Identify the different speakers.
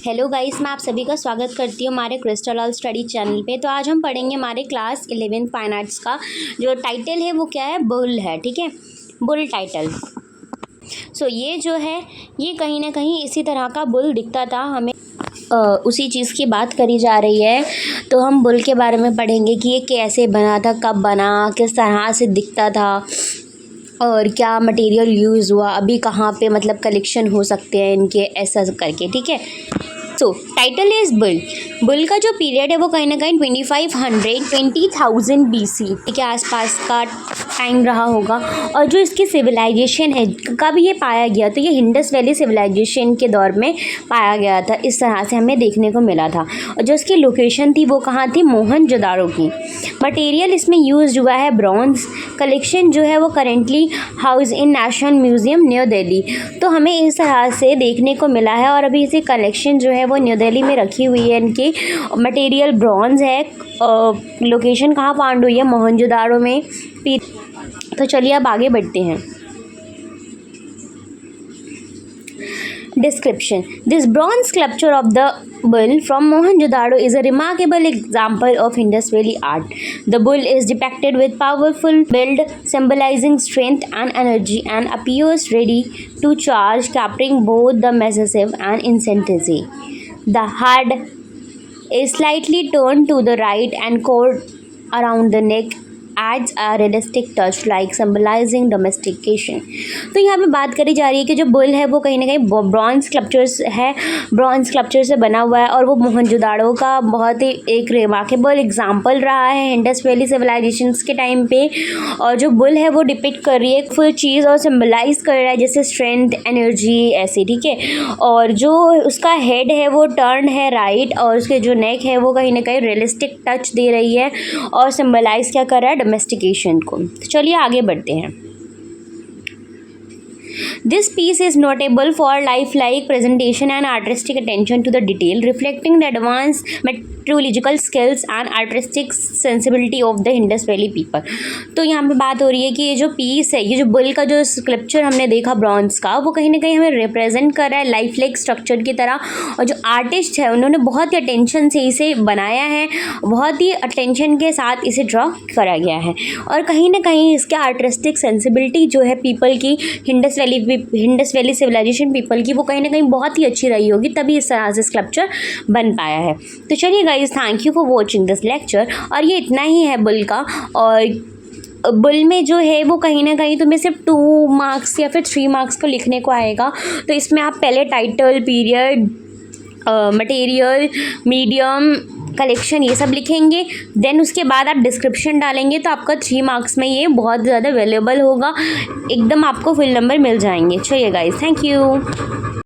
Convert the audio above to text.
Speaker 1: Hello guys, मैं आप सभी का स्वागत करती हूँ हमारे क्रिस्टल ऑल स्टडी चैनल पे। तो आज हम पढ़ेंगे हमारे क्लास 11 फाइन आर्ट्स का जो टाइटल है वो क्या है, बुल है। ठीक है, बुल टाइटल। ये जो है ये कहीं ना कहीं इसी तरह का बुल दिखता था हमें। उसी चीज़ की बात करी जा रही है। तो हम बुल के बारे में पढ़ेंगे कि ये कैसे बना था, कब बना, किस तरह से दिखता था और क्या मटेरियल यूज़ हुआ, अभी कहाँ पे मतलब कलेक्शन हो सकते हैं इनके, ऐसा करके। ठीक है, टाइटल इज़ बुल। बुल का जो पीरियड है वो कहीं ना कहीं 20,000 BC के आसपास का टाइम रहा होगा। और जो इसकी सिविलाइजेशन है, कब ये पाया गया, तो ये इंडस वैली सिविलाइजेशन के दौर में पाया गया था। इस तरह से हमें देखने को मिला था। और जो इसकी लोकेशन थी वो कहाँ थी, मोहनजोदाड़ो की। मटेरियल इसमें यूज़ हुआ है ब्रॉन्ज। कलेक्शन जो है वो currently house in national museum new Delhi. तो हमें इस तरह से देखने को मिला है। और अभी इसे कलेक्शन जो है वो न्यू दिल्ली में रखी हुई है। इनकी मटेरियल ब्रॉन्ज है। लोकेशन कहाँ फाउंड हुई है, मोहनजोदाड़ो में। तो चलिए अब आगे बढ़ते हैं। Description: This bronze sculpture of the bull from Mohenjo-daro is a remarkable example of Indus Valley art. The bull is depicted with powerful build, symbolizing strength and energy, and appears ready to charge, capturing both the massive and intensity. The head is slightly turned to the right, and cord around the neck adds a realistic touch, like symbolizing domestication. तो यहाँ पे बात करी जा रही है कि जो बुल है वो कहीं ना कहीं ब्रॉन्ज स्कल्पचर्स है, ब्रॉन्ज स्कल्पचर से बना हुआ है। और वो मोहनजोदाड़ो का बहुत ही एक रिमार्केबल एग्जाम्पल रहा है इंडस वैली सिविलाइजेशंस के टाइम पे। और जो बुल है वो डिपिक्ट कर रही है फुल चीज़ और सिम्बलाइज कर रहा है, जैसे स्ट्रेंथ, एनर्जी, ऐसे। ठीक है, और जो उसका हेड है वो टर्न है राइट, और उसके जो नेक है वो कहीं ना कहीं रियलिस्टिक टच दे रही है और सिम्बलाइज क्या कर रहा है, डोमेस्टिकेशन को। चलिए आगे बढ़ते हैं। This piece is notable for lifelike presentation and artistic attention to the detail, reflecting the advanced metrological skills and artistic sensibility of the Indus Valley people. तो यहाँ पे बात हो रही है कि ये जो पीस है, ये जो बुल का जो स्कल्पचर हमने देखा ब्रॉन्ज का, वो कहीं ना कहीं हमें रिप्रेजेंट कर रहा है लाइफलाइक स्ट्रक्चर की तरह। और जो आर्टिस्ट है उन्होंने बहुत ही अटेंशन से इसे बनाया है, बहुत ही अटेंशन के साथ इसे ड्रॉ करा गया है। और कहीं ना कहीं इसके आर्टिस्टिक सेंसिबिलिटी जो है पीपल की, इंडस वैली सिविलाइजेशन पीपल की, वो कहीं ना कहीं बहुत ही अच्छी रही होगी, तभी इस तरह से स्कल्पचर बन पाया है। तो चलिए guys, thank you for watching this lecture. और ये इतना ही है बुल का। और बुल में जो है वो कहीं ना कहीं तुम्हें सिर्फ 2 मार्क्स या फिर 3 मार्क्स को लिखने को आएगा। तो इसमें आप पहले title, period, material, medium, collection, ये सब लिखेंगे। देन उसके बाद आप डिस्क्रिप्शन डालेंगे, तो आपका 3 मार्क्स में ये बहुत ज़्यादा वैल्यूएबल होगा। एकदम आपको फुल नंबर मिल जाएंगे। चलिए गाइस, थैंक यू।